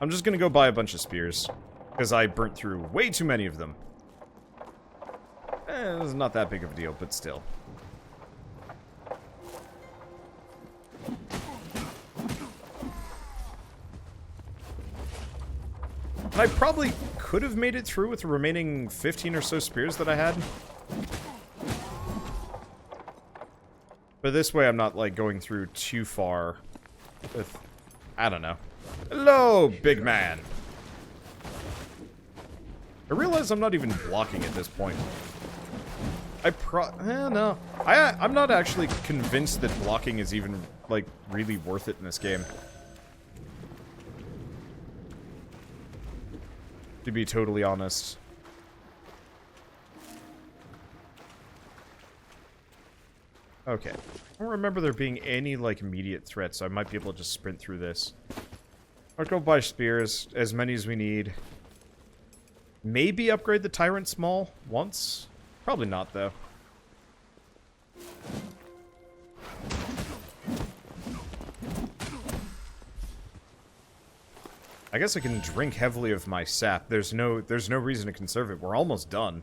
I'm just gonna go buy a bunch of spears. Because I burnt through way too many of them. It's not that big of a deal, but still. I probably could have made it through with the remaining 15 or so spears that I had. But this way I'm not, like, going through too far with... I don't know. Hello, big man! I realize I'm not even blocking at this point. No. I'm not actually convinced that blocking is even, like, really worth it in this game. To be totally honest. Okay. I don't remember there being any, like, immediate threats, so I might be able to just sprint through this. I'll go buy spears, as many as we need. Maybe upgrade the Tyrant Small once? Probably not, though. I guess I can drink heavily of my sap. There's no reason to conserve it. We're almost done.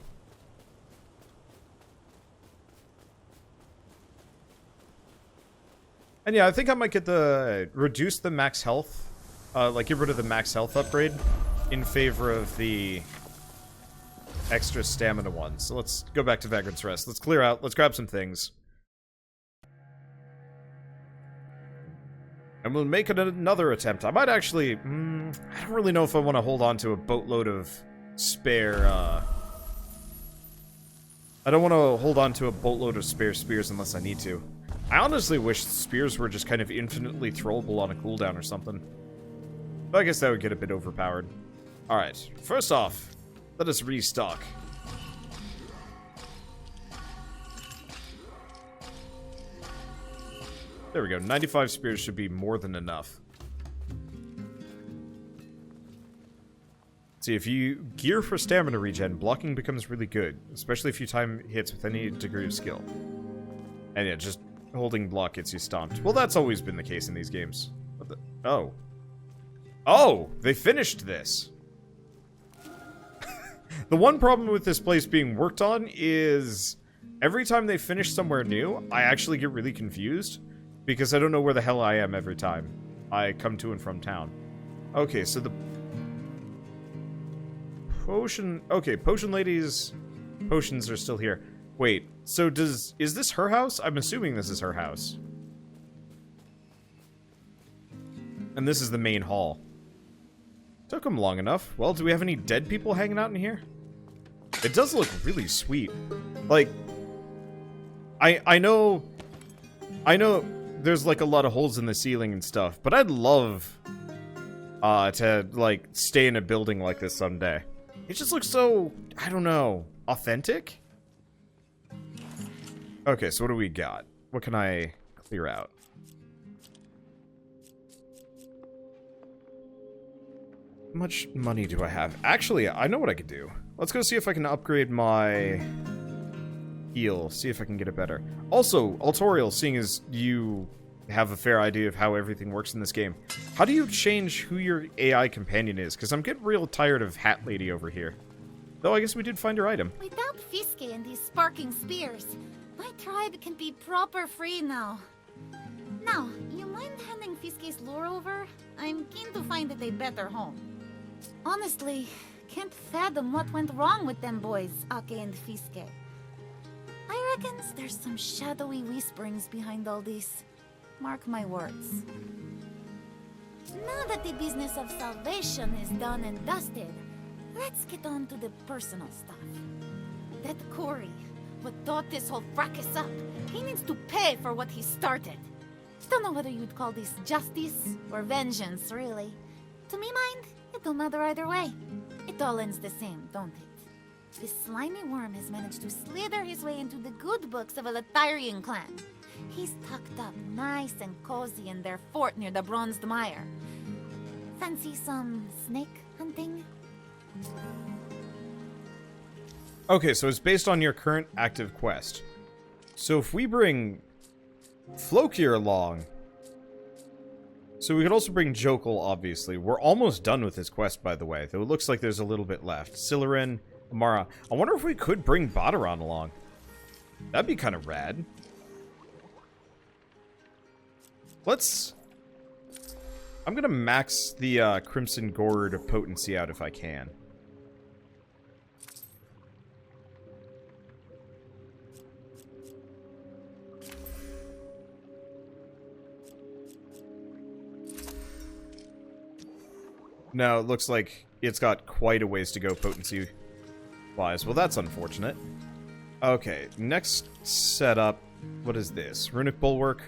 And yeah, I think I might get the... reduce the max health. Like, get rid of the max health upgrade in favor of the extra stamina one. So let's go back to Vagrant's Rest. Let's clear out. Let's grab some things. And we'll make another attempt. I might actually... I don't really know if I want to hold on to a boatload of spare... I don't want to hold on to a boatload of spare spears unless I need to. I honestly wish spears were just kind of infinitely throwable on a cooldown or something. But I guess that would get a bit overpowered. Alright, first off, let us restock. There we go, 95 spears should be more than enough. See, if you gear for stamina regen, blocking becomes really good, especially if you time hits with any degree of skill. And yeah, just holding block gets you stomped. Well, that's always been the case in these games. What the... Oh. Oh! They finished this! The one problem with this place being worked on is... every time they finish somewhere new, I actually get really confused. Because I don't know where the hell I am every time I come to and from town. Okay, so the... potion... okay, potion ladies... potions are still here. Wait, so is this her house? I'm assuming this is her house. And this is the main hall. Took them long enough. Well, do we have any dead people hanging out in here? It does look really sweet. Like, I know there's like a lot of holes in the ceiling and stuff, but I'd love to like stay in a building like this someday. It just looks so, I don't know, authentic? Okay, so what do we got? What can I clear out? How much money do I have? Actually, I know what I could do. Let's go see if I can upgrade my heal. See if I can get it better. Also, Altorial, seeing as you have a fair idea of how everything works in this game, how do you change who your AI companion is? Because I'm getting real tired of Hat Lady over here. Though I guess we did find her item. Without Fiske and these sparking spears, my tribe can be proper free now. Now, you mind handing Fiske's lure over? I'm keen to find it a better home. Honestly, can't fathom what went wrong with them boys, Ake and Fiske. I reckons there's some shadowy whisperings behind all this. Mark my words. Now that the business of salvation is done and dusted, let's get on to the personal stuff. That Corey, what thought this whole fracas up, he needs to pay for what he started. Don't know whether you'd call this justice or vengeance, really. To me mind, it don't matter either way. It all ends the same, don't it? This slimy worm has managed to slither his way into the good books of a Latharian clan. He's tucked up nice and cozy in their fort near the Bronzed Mire. Fancy some snake hunting? Okay, so it's based on your current active quest. So if we bring Flokier along... So we could also bring Jokul, obviously. We're almost done with this quest, by the way. Though it looks like there's a little bit left. Silurin, Amara. I wonder if we could bring Badaran along. That'd be kind of rad. Let's... I'm gonna max the Crimson Gourd potency out if I can. No, it looks like it's got quite a ways to go potency-wise. Well, that's unfortunate. Okay, next setup. What is this? Runic Bulwark.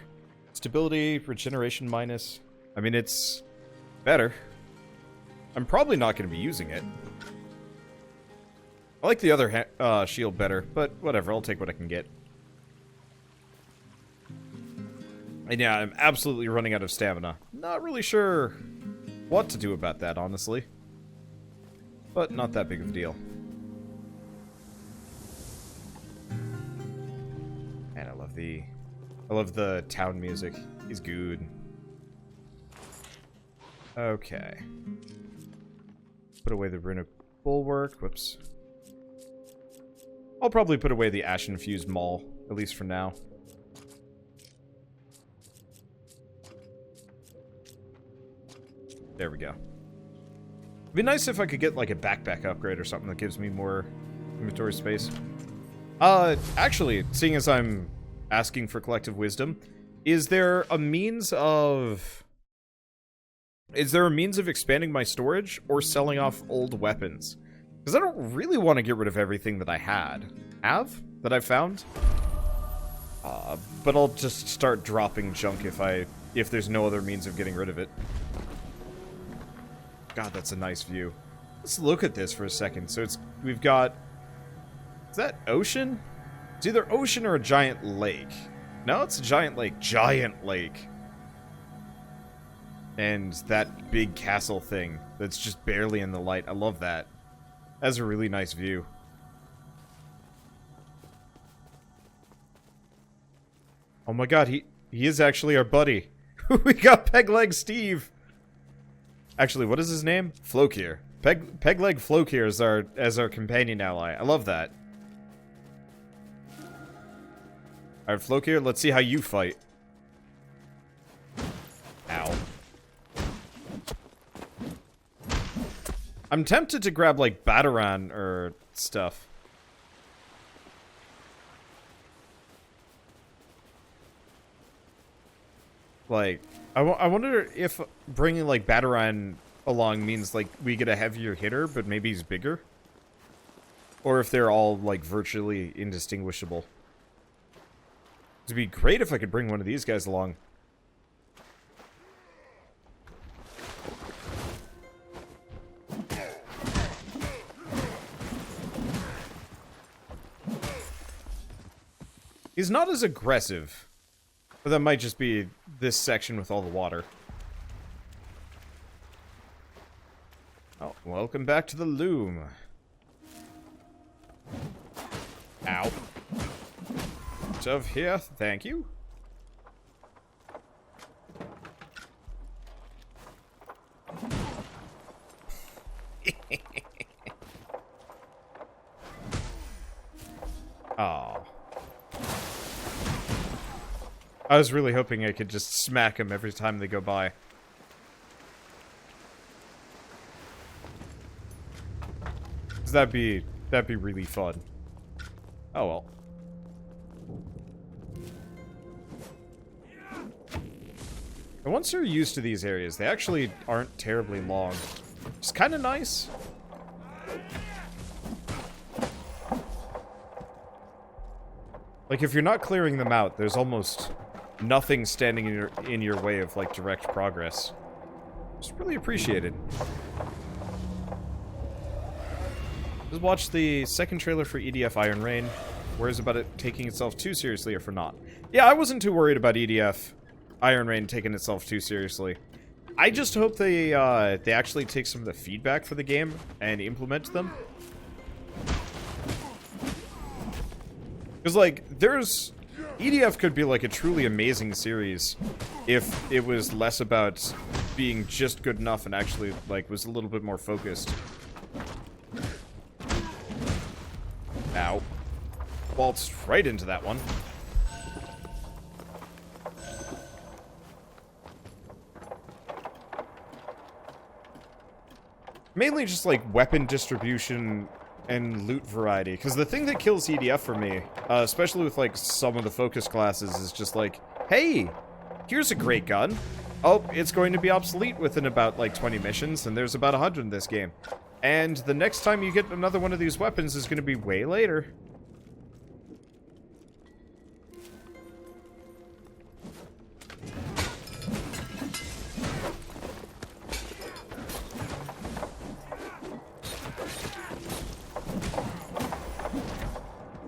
Stability, regeneration minus. I mean, it's better. I'm probably not going to be using it. I like the other shield better, but whatever. I'll take what I can get. And yeah, I'm absolutely running out of stamina. Not really sure what to do about that, honestly. But not that big of a deal. And I love the town music. It's good. Okay. Put away the Runic Bulwark. Whoops. I'll probably put away the Ashen Fused Maul, at least for now. There we go. It'd be nice if I could get like a backpack upgrade or something that gives me more inventory space. Actually, seeing as I'm asking for collective wisdom, is there a means of expanding my storage or selling off old weapons? Because I don't really want to get rid of everything that I that I've found. But I'll just start dropping junk if there's no other means of getting rid of it. God, that's a nice view. Let's look at this for a second. So we've got, is that ocean? It's either ocean or a giant lake. No, it's a giant lake. Giant lake. And that big castle thing that's just barely in the light. I love that. That's a really nice view. Oh my god, he is actually our buddy. We got Pegleg Steve. Actually, what is his name? Flokir. Pegleg Flokir as our companion ally. I love that. Alright, Flokir, let's see how you fight. Ow. I'm tempted to grab, like, Badaran or stuff. Like, I wonder if bringing, like, Badaran along means, like, we get a heavier hitter, but maybe he's bigger. Or if they're all, like, virtually indistinguishable. It'd be great if I could bring one of these guys along. He's not as aggressive. But that might just be this section with all the water. Oh, welcome back to the loom. Ow. Out of here, thank you. Oh. I was really hoping I could just smack them every time they go by. 'Cause that'd be really fun. Oh well. And once you're used to these areas, they actually aren't terribly long. It's kind of nice. Like, if you're not clearing them out, there's almost nothing standing in your way of, like, direct progress. It's really appreciated. Just watch the second trailer for EDF Iron Rain. Worries about it taking itself too seriously or for not. Yeah, I wasn't too worried about EDF Iron Rain taking itself too seriously. I just hope they actually take some of the feedback for the game and implement them. Because, like, there's EDF could be like a truly amazing series if it was less about being just good enough and actually like was a little bit more focused. Ow. Waltzed right into that one. Mainly just like weapon distribution and loot variety, because the thing that kills EDF for me, especially with like some of the focus classes, is just like, hey, here's a great gun. Oh, it's going to be obsolete within about like 20 missions, and there's about 100 in this game. And the next time you get another one of these weapons is going to be way later.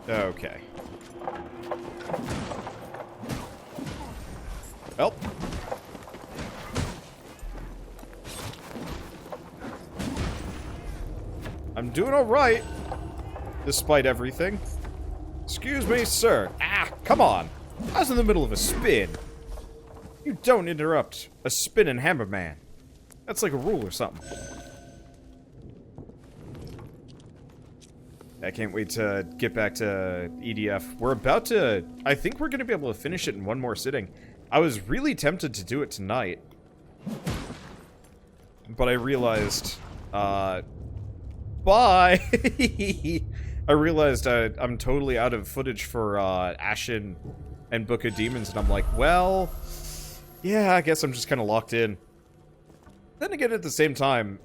Okay. Well. I'm doing alright. Despite everything. Excuse me, sir. Ah, come on. I was in the middle of a spin. You don't interrupt a spinning hammer man. That's like a rule or something. I can't wait to get back to EDF. We're about to... I think we're going to be able to finish it in one more sitting. I was really tempted to do it tonight. But I realized... bye! I realized I'm totally out of footage for Ashen and Book of Demons, and I'm like, well... yeah, I guess I'm just kind of locked in. Then again, at the same time,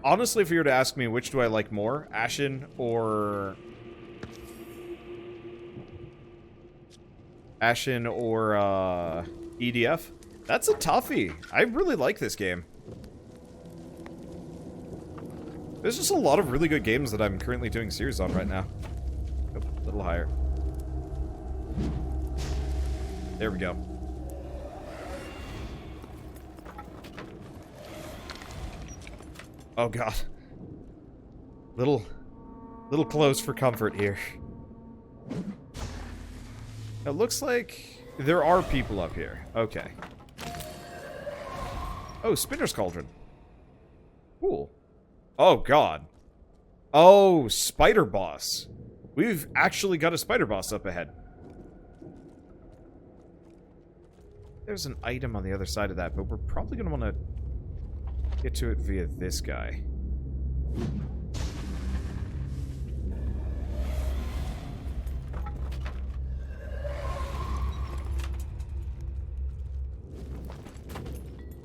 honestly, if you were to ask me which do I like more, Ashen or EDF, that's a toughie. I really like this game. There's just a lot of really good games that I'm currently doing series on right now. Oh, a little higher. There we go. Oh god. Little close for comfort here. It looks like there are people up here. Okay. Oh, Spinner's Cauldron. Cool. Oh god. Oh, Spider Boss. We've actually got a Spider Boss up ahead. There's an item on the other side of that, but we're probably going to want to get to it via this guy.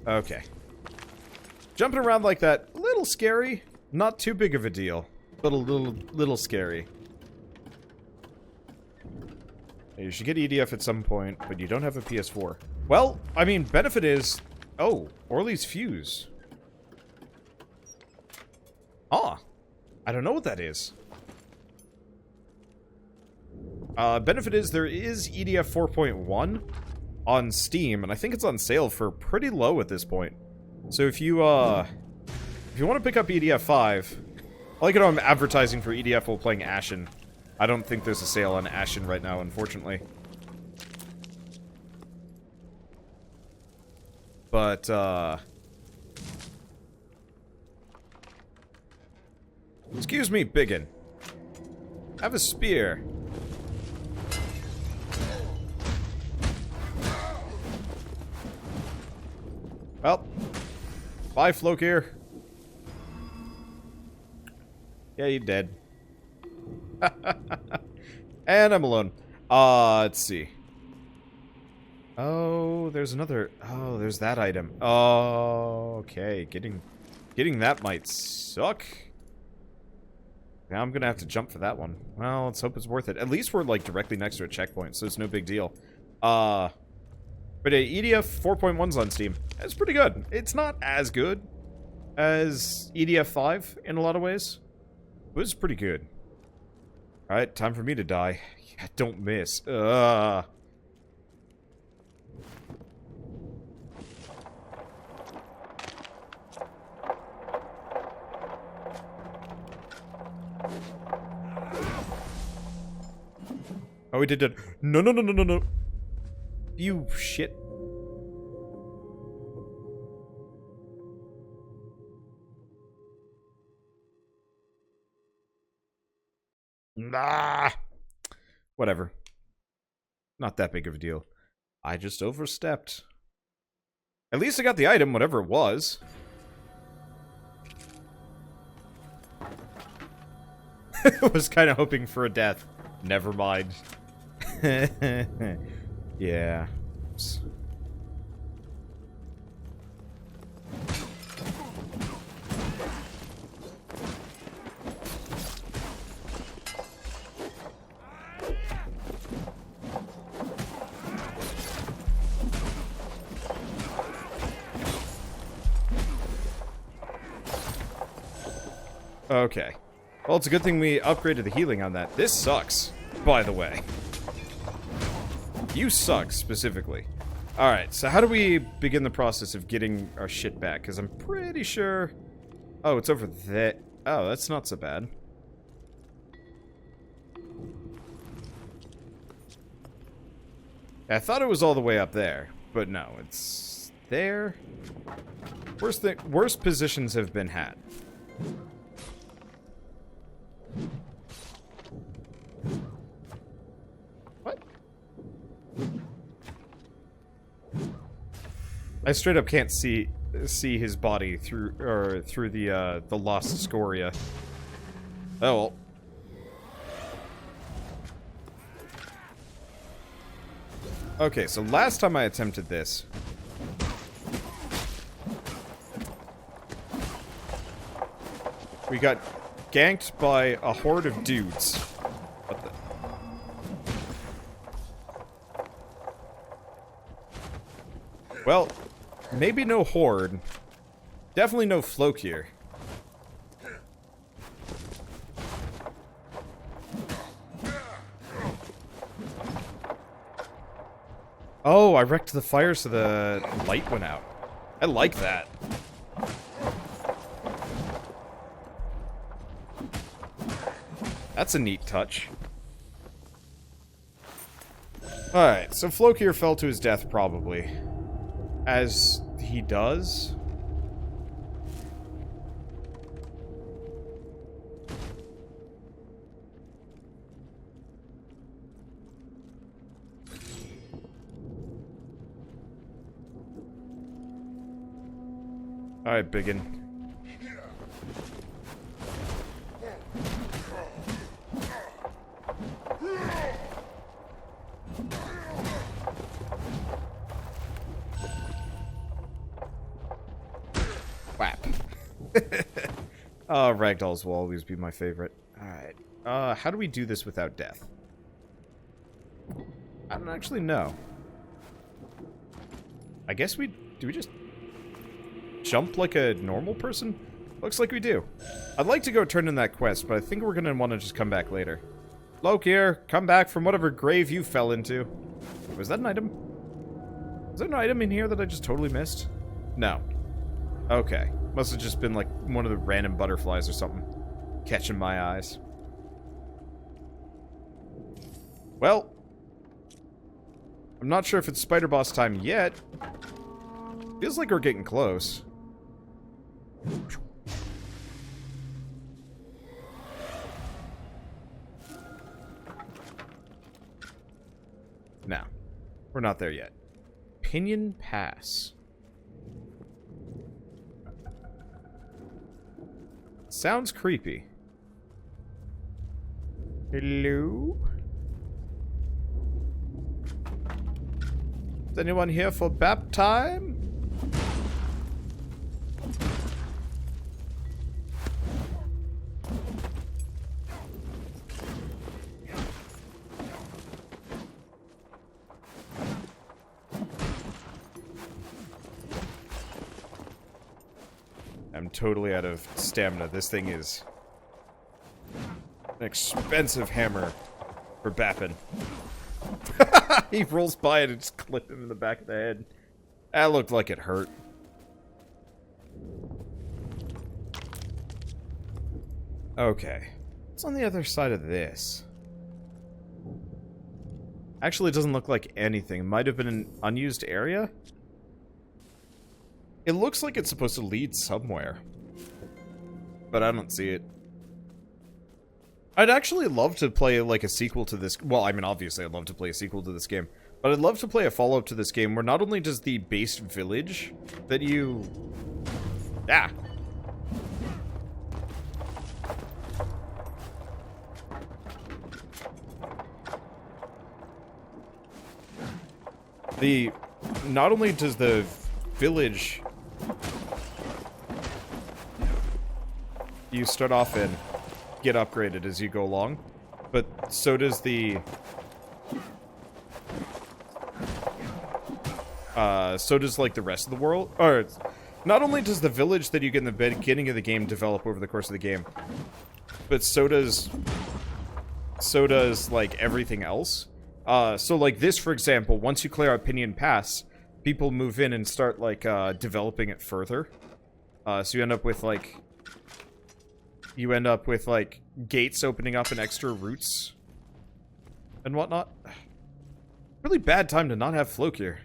Okay. Jumping around like that, a little scary. Not too big of a deal, but a little scary. You should get EDF at some point, but you don't have a PS4. Well, I mean, benefit is... oh, Orly's Fuse. Ah, I don't know what that is. Benefit is there is EDF 4.1 on Steam, and I think it's on sale for pretty low at this point. So if you want to pick up EDF 5, I like it how I'm advertising for EDF while playing Ashen. I don't think there's a sale on Ashen right now, unfortunately. But, excuse me, biggin. Have a spear. Well, bye, Flokir. Yeah, you're dead. And I'm alone. Let's see. Oh, there's another... oh, there's that item. Oh, okay. Getting that might suck. Now I'm gonna have to jump for that one. Well, let's hope it's worth it. At least we're, like, directly next to a checkpoint, so it's no big deal. But EDF 4.1's on Steam. It's pretty good. It's not as good as EDF 5 in a lot of ways, but it's pretty good. Alright, time for me to die. Yeah, don't miss. Oh Oh, he did it. No, no, no, no, no, no. You shit. Nah. Whatever. Not that big of a deal. I just overstepped. At least I got the item, whatever it was. I was kind of hoping for a death. Never mind. Yeah. Oops. Okay. Well, it's a good thing we upgraded the healing on that. This sucks, by the way. You suck, specifically. Alright, so how do we begin the process of getting our shit back? Because I'm pretty sure... Oh, it's over there. Oh, that's not so bad. I thought it was all the way up there, but no, it's there. Worst positions have been had. What? I straight up can't see his body through the lost SCORIA. Oh well. Okay, so last time I attempted this, we got ganked by a horde of dudes. What the? Well, maybe no horde. Definitely no float here. Oh, I wrecked the fire so the light went out. I like that. That's a neat touch. Alright, so Flokir fell to his death, probably. As he does. Alright, biggin. Whap. Oh, ragdolls will always be my favorite. Alright. How do we do this without death? I don't actually know. I guess do we just jump like a normal person? Looks like we do. I'd like to go turn in that quest, but I think we're gonna want to just come back later. Lokir, come back from whatever grave you fell into. Was that an item? Was there an item in here that I just totally missed? No. Okay. Must have just been like one of the random butterflies or something. Catching my eyes. Well. I'm not sure if it's spider boss time yet. Feels like we're getting close. No. We're not there yet. Pinion Pass. Sounds creepy. Hello? Is anyone here for bap time? I'm totally out of stamina. This thing is an expensive hammer for bapping. He rolls by it and just clips him in the back of the head. That looked like it hurt. Okay. What's on the other side of this? Actually, it doesn't look like anything. It might have been an unused area. It looks like it's supposed to lead somewhere. But I don't see it. I'd actually love to play, like, a sequel to this. Well, I mean, obviously I'd love to play a sequel to this game. But I'd love to play a follow-up to this game where not only does the base village that you... Ah! Not only does the village you start off in get upgraded as you go along, but so does the like the rest of the world. Or not only does the village that you get in the beginning of the game develop over the course of the game, but so does like everything else. So like this, for example, once you clear out Pinion Pass, people move in and start like developing it further. So you end up with like gates opening up and extra routes and whatnot. Really bad time to not have Floke here.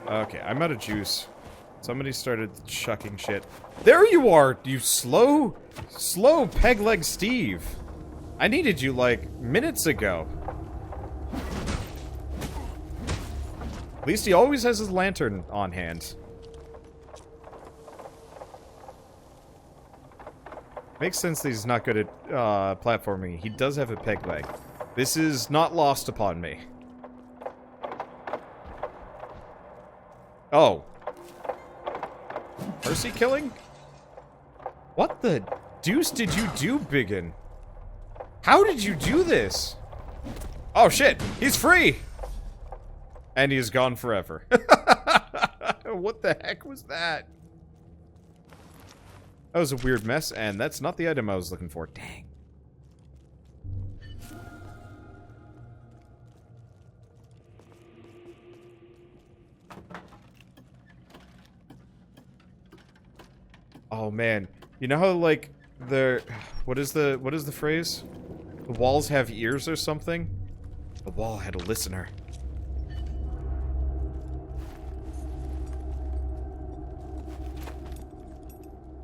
Okay, I'm out of juice. Somebody started chucking shit. There you are, you slow peg leg Steve. I needed you like minutes ago. At least he always has his lantern on hand. Makes sense that he's not good at platforming. He does have a peg leg. This is not lost upon me. Oh. Mercy killing? What the deuce did you do, Biggin? How did you do this? Oh shit, he's free! And he is gone forever. What the heck was that? That was a weird mess, and that's not the item I was looking for. Dang. Oh man, you know how like what is the phrase? The walls have ears or something? The wall had a listener.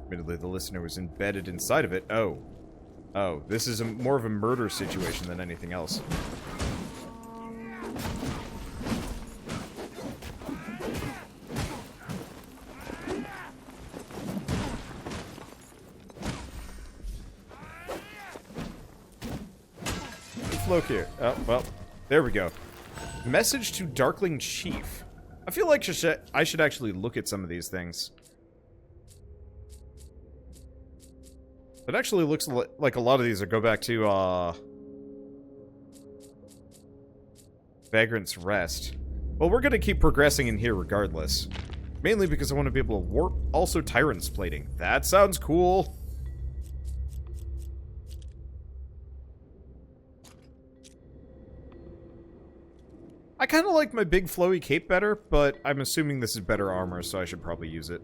Admittedly, the listener was embedded inside of it. Oh. Oh, this is more of a murder situation than anything else. Look here. Oh, well, there we go. Message to Darkling Chief. I feel like I should actually look at some of these things. It actually looks like a lot of these are go back to, Vagrant's Rest. Well, we're gonna keep progressing in here regardless. Mainly because I want to be able to warp. Also, Tyrant's Plating. That sounds cool. I kind of like my big flowy cape better, but I'm assuming this is better armor, so I should probably use it.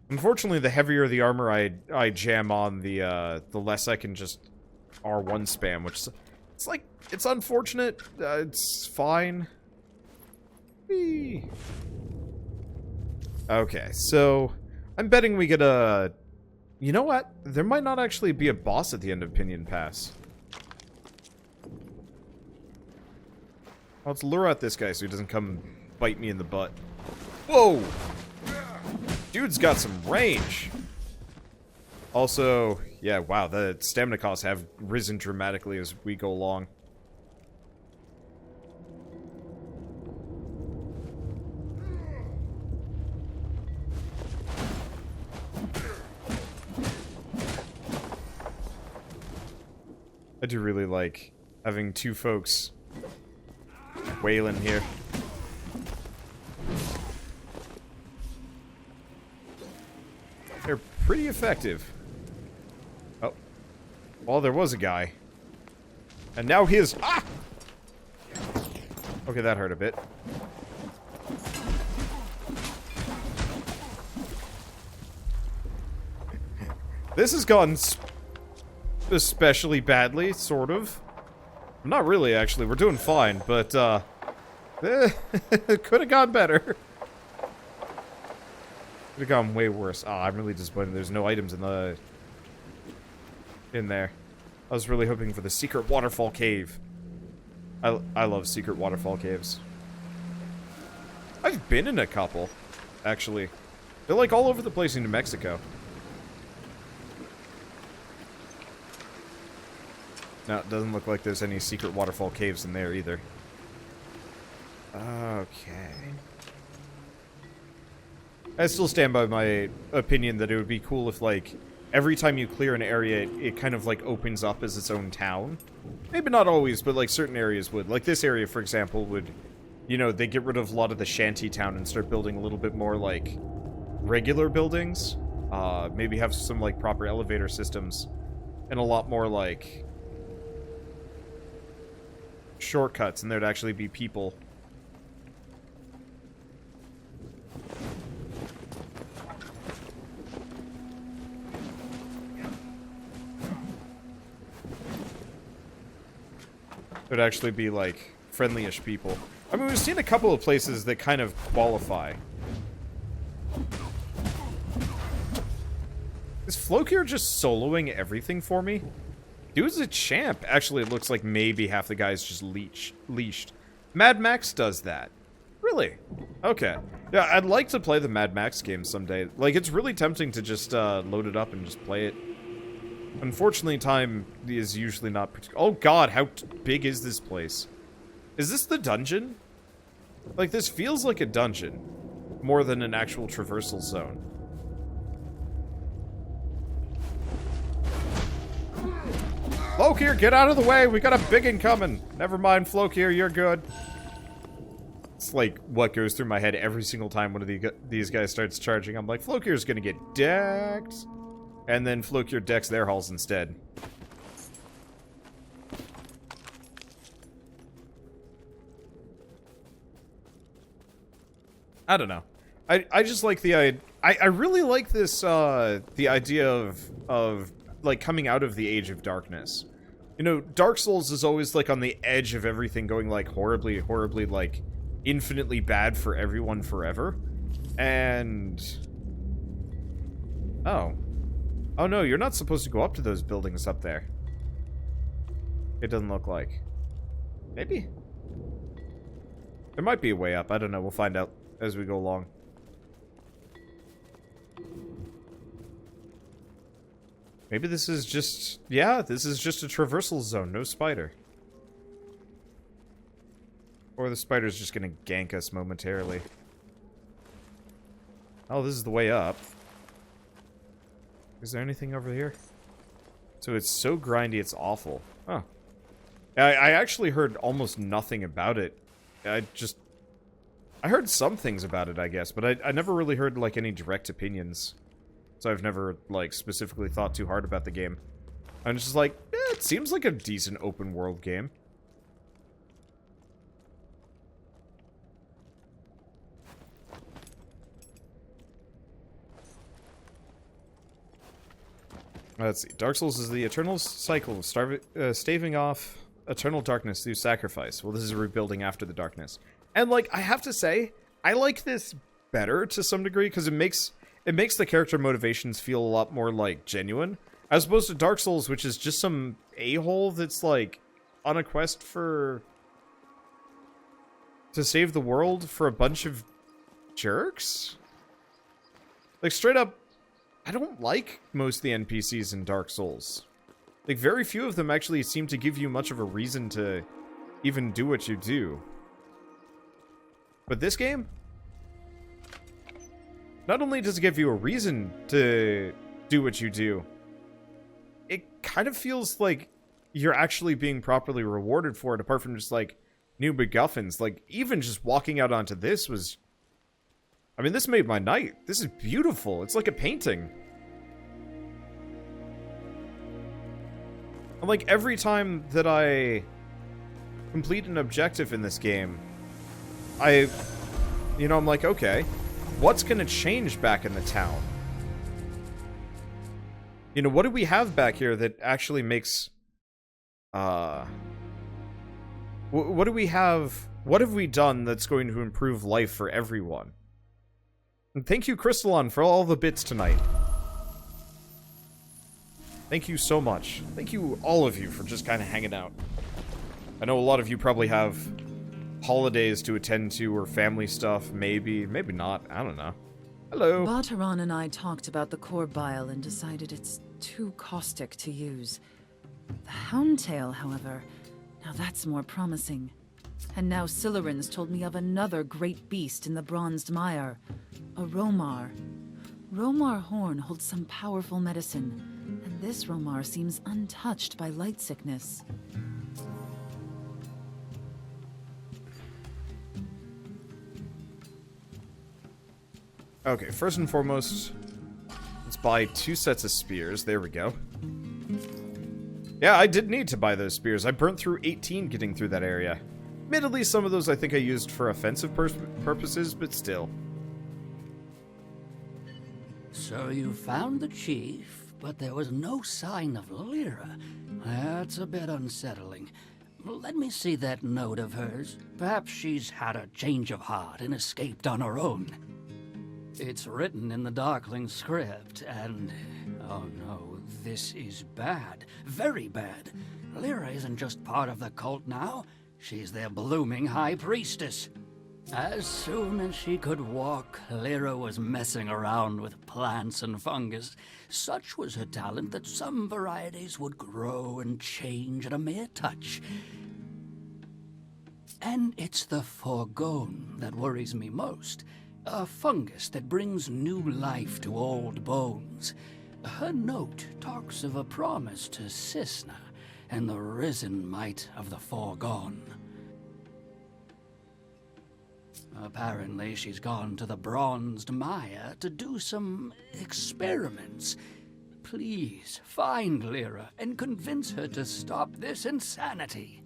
Unfortunately, the heavier the armor I jam on, the less I can just R1 spam, which it's like, it's unfortunate. It's fine. Whee. Okay, so I'm betting we get a... You know what? There might not actually be a boss at the end of Pinion Pass. Let's lure out this guy so he doesn't come bite me in the butt. Whoa! Dude's got some range. Also, yeah, wow, the stamina costs have risen dramatically as we go along. I do really like having two folks Wailing here. They're pretty effective. Oh. Well, there was a guy. And now he is... Ah! Okay, that hurt a bit. This has gone especially badly, sort of. Not really, actually. We're doing fine, but, it could have gone better. Could have gone way worse. Ah, I'm really disappointed there's no items in there. I was really hoping for the secret waterfall cave. I love secret waterfall caves. I've been in a couple, actually. They're like all over the place in New Mexico. No, it doesn't look like there's any secret waterfall caves in there either. Okay. I still stand by my opinion that it would be cool if, like, every time you clear an area, it kind of, like, opens up as its own town. Maybe not always, but, like, certain areas would. Like, this area, for example, would, you know, they get rid of a lot of the shanty town and start building a little bit more, like, regular buildings. Maybe have some, like, proper elevator systems. And a lot more, like, shortcuts, and there'd actually be people. There'd actually be, like, friendly-ish people. I mean, we've seen a couple of places that kind of qualify. Is Flokir just soloing everything for me? Dude's a champ. Actually, it looks like maybe half the guys just leashed. Mad Max does that. Really? Okay. Yeah, I'd like to play the Mad Max game someday. Like, it's really tempting to just load it up and just play it. Unfortunately, time is usually not particular. Oh god, how big is this place? Is this the dungeon? Like, this feels like a dungeon more than an actual traversal zone. Flokir, get out of the way! We got a biggin coming! Never mind, Flokir, you're good. It's like what goes through my head every single time one of these guys starts charging. I'm like, Flokir's gonna get decked. And then Flokir decks their hulls instead. I don't know. I just like the I really like this the idea of like coming out of the Age of Darkness. You know, Dark Souls is always like on the edge of everything going like horribly, horribly like infinitely bad for everyone forever. And oh no, you're not supposed to go up to those buildings up there. It doesn't look like. Maybe? There might be a way up. I don't know. We'll find out as we go along. Maybe this is just... Yeah, this is just a traversal zone. No spider. Or the spider's just gonna gank us momentarily. Oh, this is the way up. Is there anything over here? So it's so grindy, it's awful. Huh. I actually heard almost nothing about it. I heard some things about it, I guess, but I never really heard, like, any direct opinions. So I've never, like, specifically thought too hard about the game. I'm just like, it seems like a decent open world game. Let's see. Dark Souls is the eternal cycle of staving off eternal darkness through sacrifice. Well, this is rebuilding after the darkness. And, like, I have to say, I like this better to some degree, because it makes the character motivations feel a lot more, like, genuine. As opposed to Dark Souls, which is just some a-hole that's, like, on a quest to save the world for a bunch of jerks? Like, straight up, I don't like most of the NPCs in Dark Souls. Like, very few of them actually seem to give you much of a reason to even do what you do. But this game, not only does it give you a reason to do what you do, it kind of feels like you're actually being properly rewarded for it, apart from just, like, new MacGuffins. Like, even just walking out onto this was... I mean, this made my night. This is beautiful. It's like a painting. And like, every time that I complete an objective in this game, I'm like, okay, what's gonna change back in the town? You know, what do we have back here that actually makes, what do we have, what have we done that's going to improve life for everyone? And thank you, Crystalon, for all the bits tonight. Thank you so much. Thank you, all of you, for just kind of hanging out. I know a lot of you probably have holidays to attend to or family stuff. Maybe not. I don't know. Hello. Barteron and I talked about the core bile and decided it's too caustic to use. The Houndtail, however, now that's more promising. And now Silurin's told me of another great beast in the Bronzed Mire, a Romar. Romar horn holds some powerful medicine, and this Romar seems untouched by light sickness. Okay, first and foremost, let's buy 2 sets of spears. There we go. Yeah, I did need to buy those spears. I burnt through 18 getting through that area. Admittedly, some of those I think I used for offensive purposes, but still. So you found the chief, but there was no sign of Lyra. That's a bit unsettling. Let me see that note of hers. Perhaps she's had a change of heart and escaped on her own. It's written in the Darkling script, and... oh no, this is bad. Very bad. Lyra isn't just part of the cult now. She's their blooming high priestess. As soon as she could walk, Lyra was messing around with plants and fungus. Such was her talent that some varieties would grow and change at a mere touch. And it's the Forgone that worries me most. A fungus that brings new life to old bones. Her note talks of a promise to Cisna and the risen might of the Forgone. Apparently, she's gone to the Bronzed Mire to do some experiments. Please, find Lyra and convince her to stop this insanity.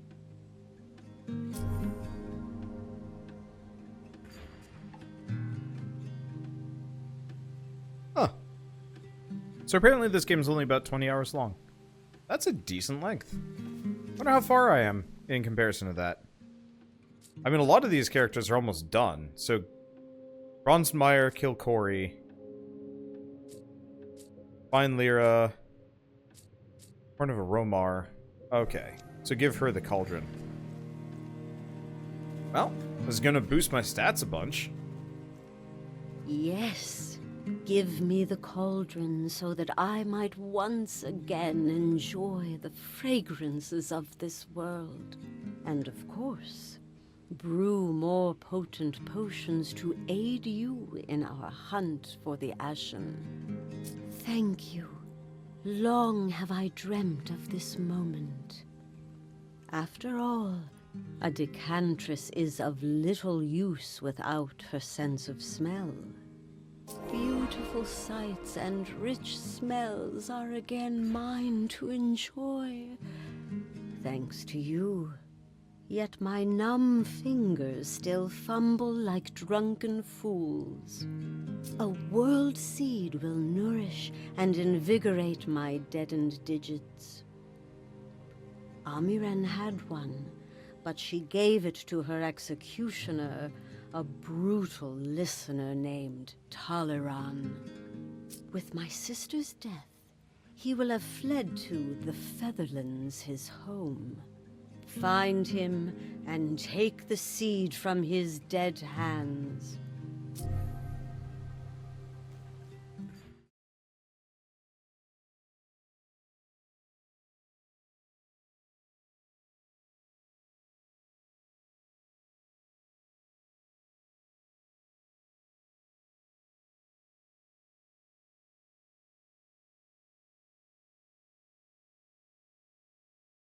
Huh. So apparently this game's only about 20 hours long. That's a decent length. Wonder how far I am in comparison to that. I mean, a lot of these characters are almost done. So, Bronzed Mire, kill Corey. Find Lyra. Horn of a Romar. Okay, so give her the cauldron. Well, this is gonna boost my stats a bunch. Yes, give me the cauldron so that I might once again enjoy the fragrances of this world. And of course, brew more potent potions to aid you in our hunt for the Ashen. Thank you. Long have I dreamt of this moment. After all, a decantress is of little use without her sense of smell. Beautiful sights and rich smells are again mine to enjoy, thanks to you. Yet my numb fingers still fumble like drunken fools. A world seed will nourish and invigorate my deadened digits. Amiren had one, but she gave it to her executioner, a brutal listener named Taleran. With my sister's death, he will have fled to the Featherlands, his home. Find him and take the seed from his dead hands.